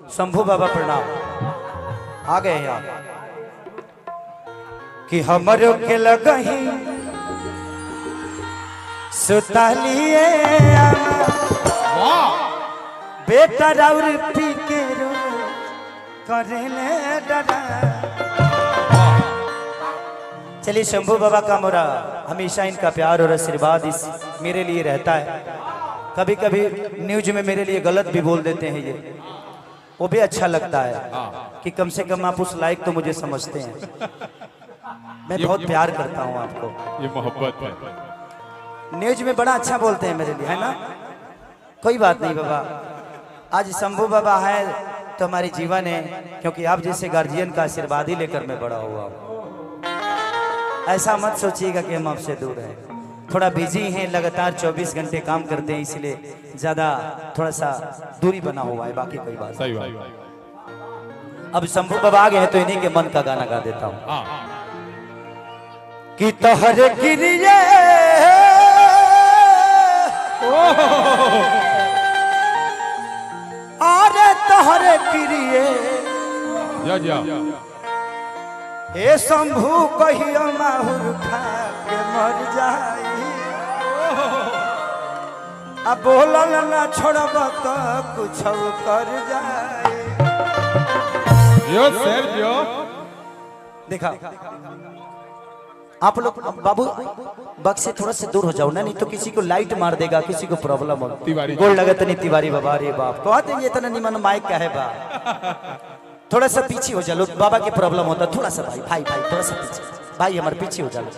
शंभू बाबा प्रणाम। आ गए हैं आप कि हमरो के लगही सुतालिए बेटा राउर पी के रो करेले डरा। चलिए शंभू बाबा का मोरा हमेशा इनका प्यार और आशीर्वाद इस मेरे लिए रहता है। कभी कभी न्यूज में मेरे लिए गलत भी बोल देते हैं, ये वो भी अच्छा लगता है कि कम से कम आप उस लायक तो मुझे समझते हैं। मैं बहुत प्यार करता हूँ आपको, ये मोहब्बत है। न्यूज में बड़ा अच्छा बोलते हैं मेरे लिए, है ना? कोई बात नहीं बाबा, आज शंभू बाबा है तो हमारी जीवन है, क्योंकि आप जैसे गार्जियन का आशीर्वाद ही लेकर मैं बड़ा हुआ हूँ। ऐसा मत सोचिएगा कि हम आपसे दूर हैं, थोड़ा बिजी हैं, लगातार 24 घंटे काम करते हैं, इसलिए ज्यादा थोड़ा सा दूरी बना हुआ है, बाकी कोई बात सही बात। अब शंभू बाबा आ गए हैं तो इन्हीं के मन का गाना गा देता हूँ कि तोहरे किरिए अरे तोहरे किरिए जा ए शंभू कहियो माहुर खा के मर जाई, अब बोलल ना छोड़ब तो कुछ कर जाए। जो सर जो देखा आप लोग बाबू बग से थोड़ा से दूर हो जाओ ना, नहीं तो किसी को लाइट मार देगा, किसी को प्रॉब्लम हो। तिवारी गोल लगत नहीं तिवारी बाबा, रे बाप कहते हैं इतना निमन माइक का है बा, थोड़ा सा पीछे हो जा लो, बाबा की प्रॉब्लम होता, थोड़ा सा भाई भाई भाई थोड़ा सा पीछे, भाई हमारे पीछे हो जा लो।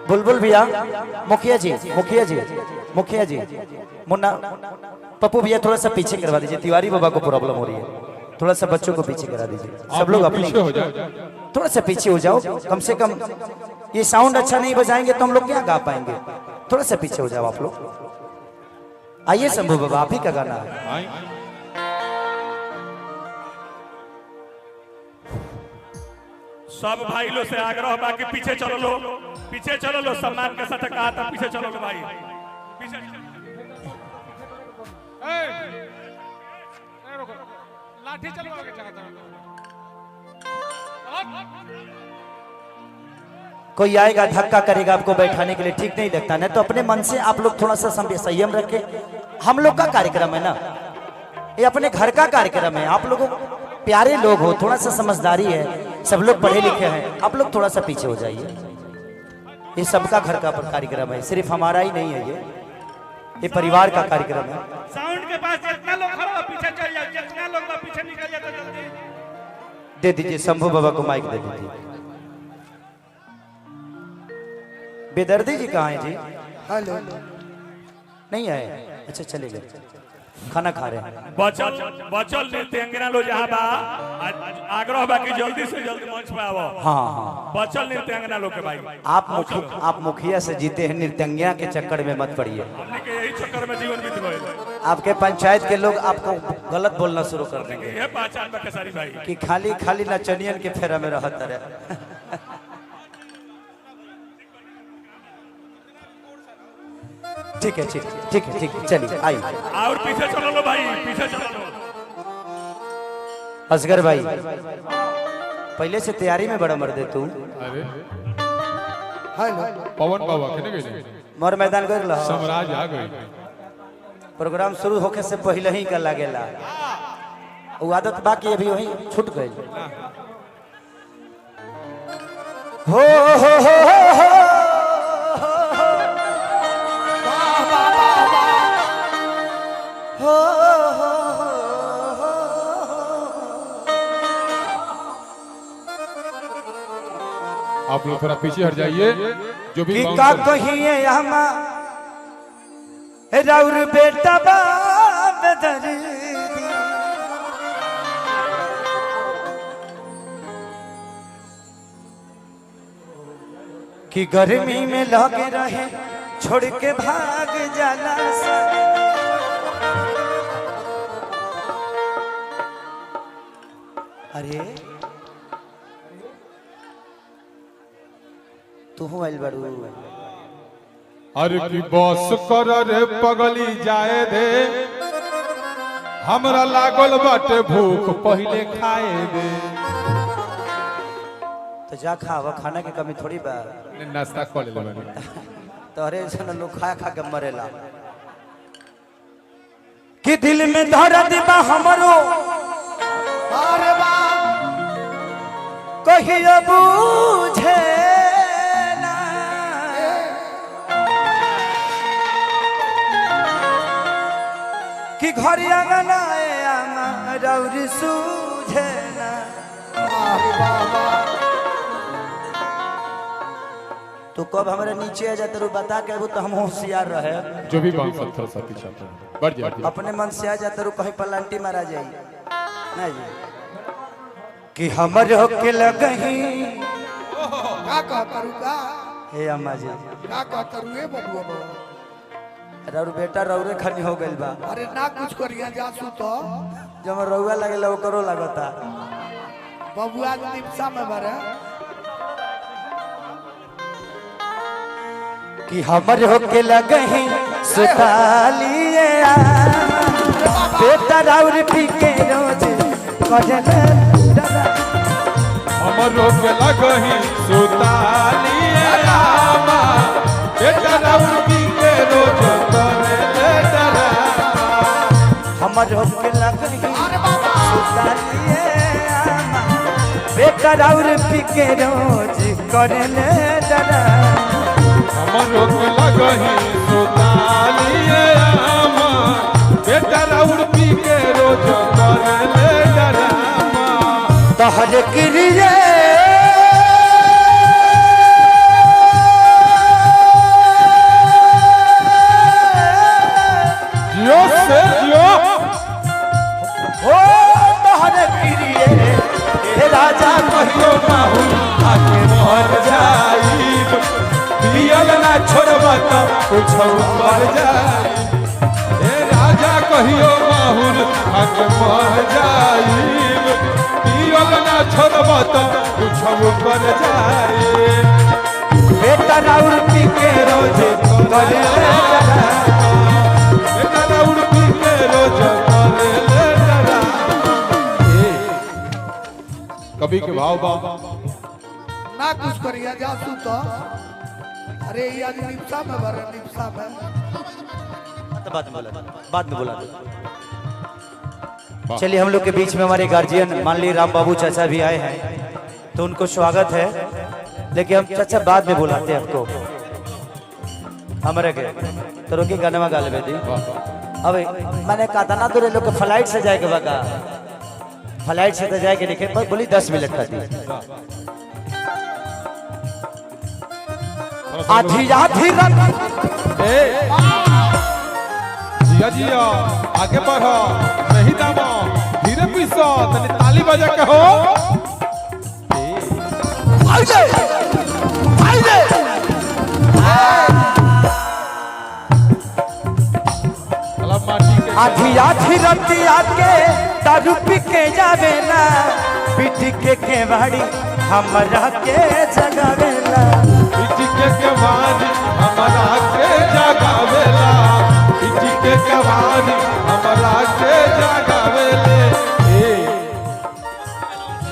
बुलबुल भैया, मुखिया जी मुखिया जी मुखिया जी, मुन्ना पप्पू भैया थोड़ा सा पीछे करवा दीजिए, तिवारी बाबा को प्रॉब्लम हो रही है, थोड़ा सा बच्चों को पीछे करा दीजिए। सब लोग अपने पीछे हो जाओ, थोड़ा सा पीछे हो जाओ, कम से कम ये साउंड अच्छा नहीं बजाएंगे तो हम लोग क्या गा पाएंगे। थोड़ा सा पीछे हो जाओ आप लोग। आइए शंभू बाबा, आप ही का गाना है। सब भाई लोग से आग्रह बाकी पीछे चलो लो, पीछे चलो लो, सम्मान के साथ कहा था पीछे चलो लो भाई, पीछे लाठी चलवा के चाहता हूं। कोई आएगा धक्का करेगा आपको बैठाने के लिए, ठीक नहीं लगता ना, तो अपने मन से आप लोग थोड़ा सा संयम रखें। हम लोग का कार्यक्रम है ना, ये अपने घर का कार्यक्रम है, आप लोगों प्यारे लोग हो, थोड़ा सा समझदारी है, सब लोग पढ़े लिखे हैं, आप लोग थोड़ा सा पीछे हो जाइए। ये सबका घर का कार्यक्रम है, सिर्फ हमारा ही नहीं है, ये परिवार का कार्यक्रम है। साउंड के पास जितना लोग खड़ा हो पीछे चल जाओ, जितना लोग पीछे निकल जाते जल्दी दे दीजिए शंभू बाबा को माइक दे दीजिए। बेदर्दी जी कहाँ हैं जी? हेलो, नहीं आए? अच्छा चले गए, खाना खा रहे हैं। बचल नृत्यांगना लो जहाँ बा आग्रह बा कि जल्दी से जल्दी मंच पे आवो। हाँ, बचल नृत्यांगना लोग के भाई, आप मुखिया से जीते हैं, नृत्यंगना के चक्कर में मत पड़िए। हमने के यही चक्कर में जीवन बीत गए। आपके पंचायत के लोग आपको गलत बोलना शुरू कर देंगे ये पहचान में केसरी भाई कि खाली खाली नचनियन के फेरा में रहता रहे। ठीक है ठीक है ठीक है ठीक है, चलिए आइए। और पीछे चलो लो भाई, पीछे चलो लो। असगर भाई पहले से तैयारी में बड़ा मर्दे तू। अरे हेलो पवन बाबा किने गए? मोर मैदान कर ला, समराज आ गए। प्रोग्राम शुरू होके से पहले ही का लागेला, वो आदत बाकी अभी वही छूट गई। हो आप लोग थोड़ा पीछे हट जाइए। जो भी कि का कहिए हमा राउर बेटा बाप दर्दी, कि गर्मी में लगे रहे छोड़ के भाग जाला सा। अरे तू आइल बारू, अरे की बस कर रे पगली जाए दे, हमरा लागल बाटे भूख पहले खाए दे। तो जा खावा, खाना की कमी थोड़ी बा। नाश्ता कर ले बानी। तोहरे सन लोग खा खा के मरेला। कि दिल में दर्द बा हमरो, अरे बा कहियो बुझे ना, कि घर आंगना रौर सूझे ना। तो कब हमारे नीचे आ जाते बता के वो तो हम होशियार रहे। जो भी बांस थोड़ा सा पीछे बढ़ जा। अपने मन से आ जाते कहीं पलांटी मारा जाए ना जी। कि हमर होके लगही का कहतरू का हे अम्मा जी, का कहतरू ए बबुआ। रौर बेटा रौरे खनी हो गइल बा। अरे ना कुछ करिया जासू तो जब रौआ लगेला ओकरो लगता। बबुआ दिवसा में बरे कि हमर होके लगही सुतालिए बेटा रौर पी के रोज कजले डरा। हमर होके लगही सुतालिए रामा बेटा रौर पी के रोज करे डरा। हमर होके लगही सुतालिए बेटा रौर पी के रोज कजले डरा। हमर होके लगही सुतालिए रामा बेटा रौर पी के रोज करे डरा। तोहर क्रिया जियो से जियो ओ तोहर क्रिया हे राजा कहियो माहू आके मर जाईब पियल ना छोड़बा त कुछ मर जाई। ए राजा कहियो माहुर हक मर जाईब पियल ना छोड़बा त कुछ मर जाई। बेटा राउर पी के रोज करे बेटा राउर पी के रोज करे डरा। कभी के भाव बाबा ना कुछ करिया जासू तो अरे ये आज निपसा में बरे निपसा में बाद में बोला। चलिए हम लोग के बीच में हमारे गार्जियन मान ली राम बाबू चाचा भी आए हैं तो उनको स्वागत है, लेकिन हम चाचा बाद में बुलाते हैं आपको। हमारे के तो रोकी गाना गा ले दी। अब मैंने कहा था ना तो लोग फ्लाइट से जाएगा बगा, फ्लाइट से तो जाएगा लेकिन बोली 10 मिनट का दी। आधी आधी जिया जिया आगे बढ़ो नहीं दामो धीरे पीसो तनी ताली बजा के हो। आधी आधी रतिया के दारू पी के जावेला पीट के केवाड़ी हमरा के जगावेला। पिटी के कवानी हमरा के जगावेला पिटी के कवानी हमरा के जगावेले।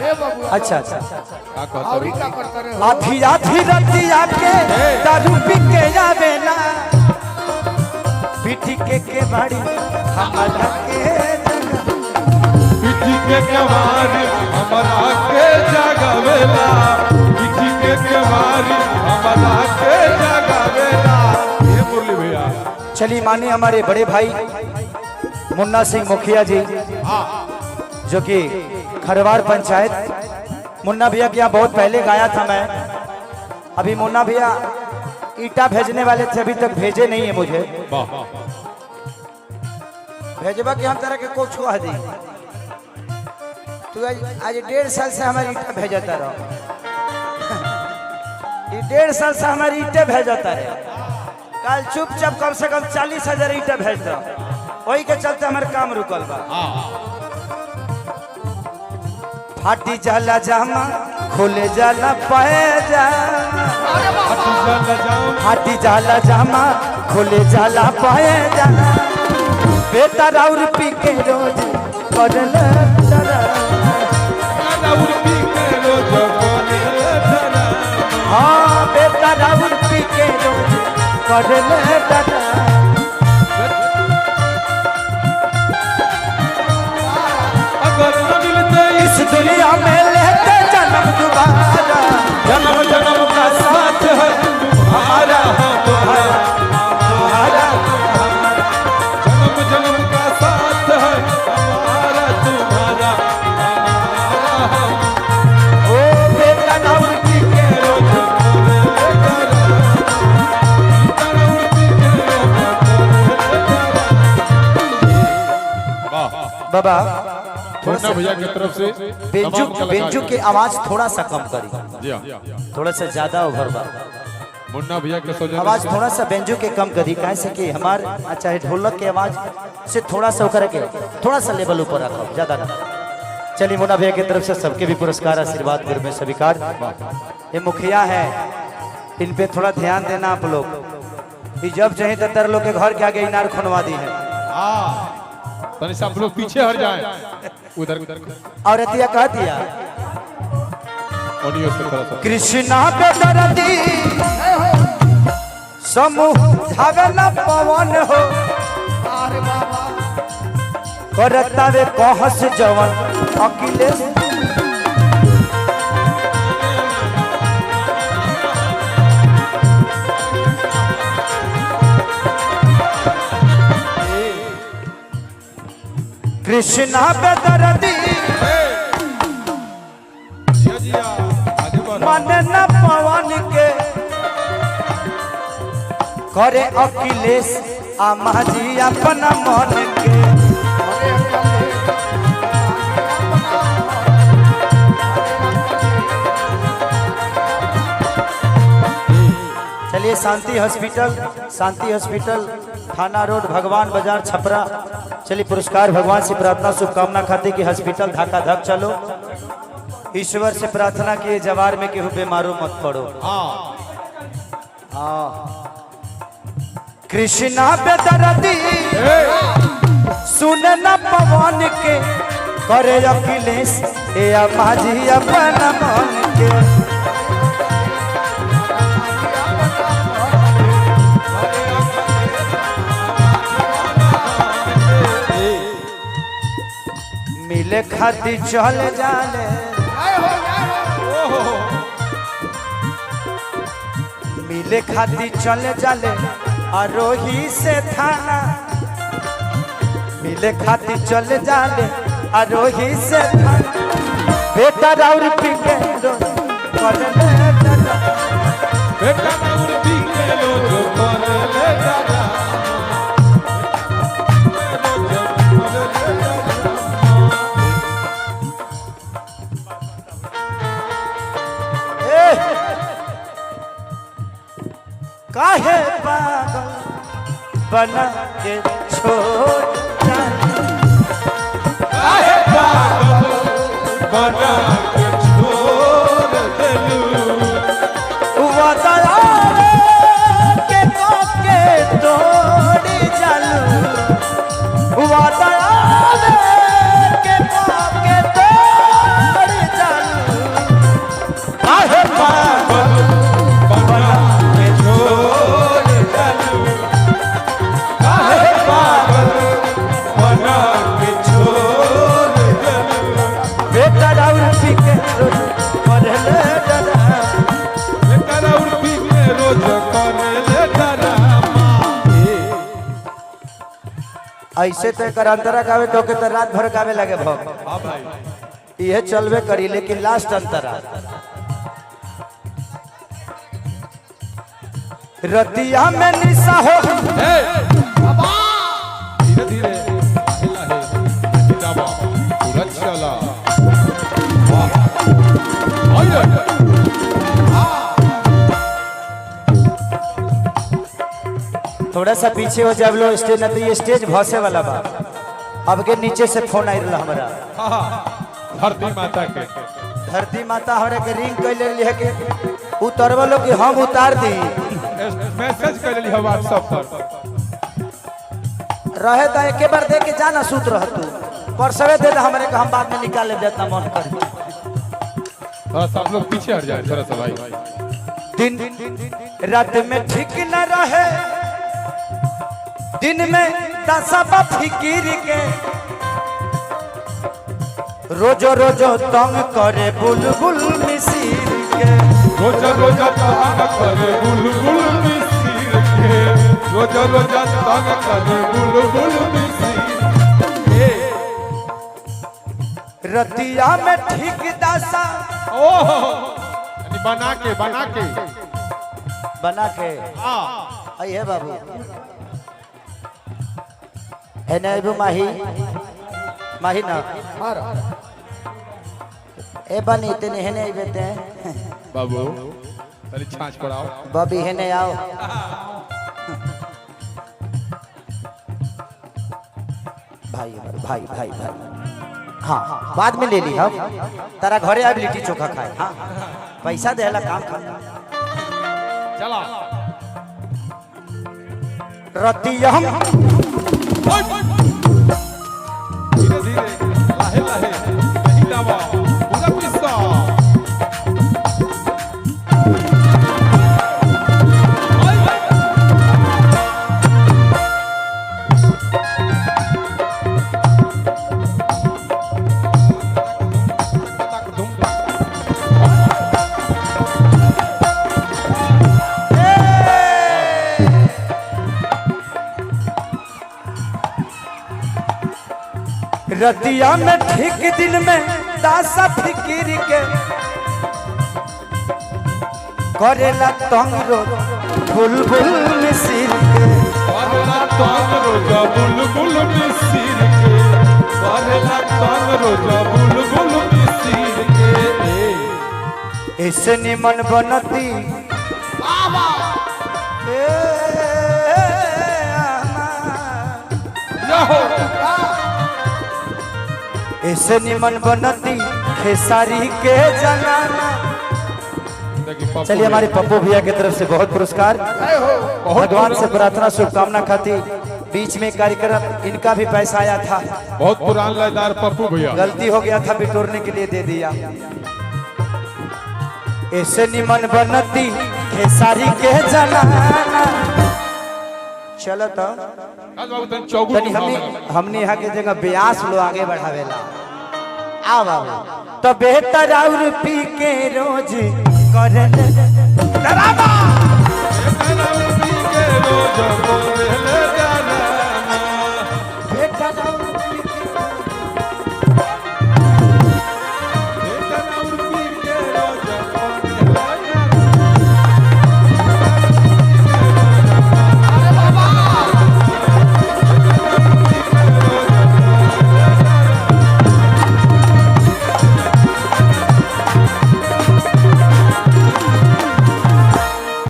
ए बबुआ अच्छा अच्छा का कहत और का करते रहे हो? आधी आधी रतिया के दारू पी के जावेला पीट के केवाड़ी हमरा के पिटी के कवानी हमरा के जगावेला पिटी के कवानी हमरा के जगावेला। ये मुरली भैया चलिए मानिए हमारे बड़े भाई मुन्ना सिंह मुखिया जी जो कि खरवार पंचायत। मुन्ना भैया के यहाँ बहुत पहले गाया था मैं। अभी मुन्ना भैया ईटा भेजने वाले थे, अभी तक भेजे नहीं है मुझे। भेजबा कि हम तरह के को छुआ दी। तू आज 1.5 साल से हमारी ईटा भेजता रहो। 1.5 साल से हमारी ईटे भेजता रहे। कल चुपचाप कम से कम 40,000 ईटा भेज दो, वही के चलते हमारे काम रुकल बा। फाटी जाला जामा खुले जाला पैजा, फाटी जाला जामा खुले जाला पैजा बेटा राउर पी के रोज करले डरामा राउर पी के रोज करले डरामा हाँ बेटा राउर पी के रोज करले डरामा अगर न मिलते इस दुनिया में लेते जन्म दोबारा जन्म जन्म का साथ है हमारा तुम्हारा तुम्हारा जन्म जन्म का साथ है हमारा तुम्हारा ओ बेटा राउर पी के रोज बाबा मुन्ना भैया की तरफ से बेंजू बेंजू की आवाज थोड़ा सा कम करी जी हाँ थोड़ा सा ज्यादा ओवर बा मुन्ना भैया के सौजन्य आवाज थोड़ा सा बेंजू के कम करी काहे से कि हमार चाहे ढोलक के आवाज से थोड़ा सा ओकर के थोड़ा सा लेवल ऊपर रखो ज्यादा ना चलिए मुन्ना भैया की तरफ से सबके भी पुरस्कार आशीर्वाद गुरु में स्वीकार ये मुखिया है इन पे थोड़ा ध्यान देना आप लोग ये जब चाहे तो तर लोग के घर के आगे इनार खुनवा दी है तनि सब लोग पीछे हट जाए उधर उधर और अतिया कह दिया ओनियो से थोड़ा सा कृष्णा पे दर्दी समूह धागला पवन हो अरे बाबा करता वे कहस जवन अखिलेश कृष्णा पे दर्दी जिया जिया आगे बढ़ मन न पवन के करे अखिलेश आमा जी अपना मन के चलिए शांति हॉस्पिटल थाना रोड भगवान बाजार छपरा चलिए पुरस्कार भगवान से प्रार्थना शुभकामना खाते कि हॉस्पिटल धक्का धक चलो ईश्वर से प्रार्थना किए जवार में केहू बीमारो मत पड़ो हाँ कृष्णा बेदर्दी सुन न पवन के करे अखिलेश ए माझी अपना मन के मिले खाती चल जाले मिले खाती चल जाले आरोही से थाना मिले खाती चल जाले आरोही से थाना बेटा राउर पी के करले डरामा बेटा राउर पी के रोज करले डरामा काहे पागल बना के छोड़ काहे पागल बना के छोड़ देलू वादला के तोड़ी जालू वादला के तोड़ी जालू काहे पागल बना के छोड़ देलू काहे पागल बना के छोड़ देलू बेटा राउर पी के करले डरामा बेटा राउर पी के रोज करले डरामा ऐसे तो कर अंतरा गावे तो के तो रात भर गावे लगे भग हां भाई ये चलवे करी लेकिन लास्ट अंतरा रतिया में निशा हो धीरे धीरे हिला है जिंदाबा पूरा चला वाह आइए थोड़ा सा पीछे हो जब लो स्टेज न तो ये स्टेज भसे वाला बा अब के नीचे से फोन आई रहा हमारा धरती माता के धरती माता हमारे के रिंग कैले लिए के उतरवा लो कि हम उतार दी मैसेज कर ली व्हाट्सएप पर रहे तो एक बार दे के जाना सूत रह तू परसवे दे हमारे को हम बाद में निकाल ले जितना मन कर थोड़ा सा आप लोग पीछे हट जाए थोड़ा सा भाई। दिन रात में ठीक न रहे दिन में दसबा फिकिर के रोजो रोजो तंग करे बुलबुल मिसिर के रोजा रोजा तंग करे बुलबुल मिसिर के रोजा रोजा तंग करे बुलबुल मिसिर के रतिया में ठीक दासा ओह बना के बना के आई है बाबू है ना एबू माही माही ना मार ए बनी इतने है नहीं बेटे बाबू अरे छाछ पड़ाओ बबी है नहीं आओ भाई भाई भाई भाई हाँ बाद में ले ली हम तारा घरे आब लिट्टी चोखा खाए हाँ पैसा देला काम खाता चला रतिया हम धीरे धीरे लाहे लाहे नहीं दावा पूरा पिस्सा रतिया में ठीक दिन में दासा फिकिर के करेला तंग रो बुलबुल मिसिर के करेला तंग रोजा बुलबुल मिसिर के करेला तंग रोजा बुलबुल मिसिर के ऐसे निमन बनती ऐसे निमन बनती खेसारी के जनाना। चलिए हमारे पप्पू भैया की तरफ से बहुत पुरस्कार भगवान से प्रार्थना शुभकामना खाती बीच में कार्यक्रम इनका भी पैसा आया था बहुत पुरान लयदार पप्पू भैया गलती हो गया था बिटोरने के लिए दे दिया। ऐसे निमन बनती खेसारी के जनाना। चलो तो तनी हमने यहाँ के जगह ब्यास लो आगे बढ़ावेला आ बाबू तो बेहतर और पी के रोज करे डरावा रोज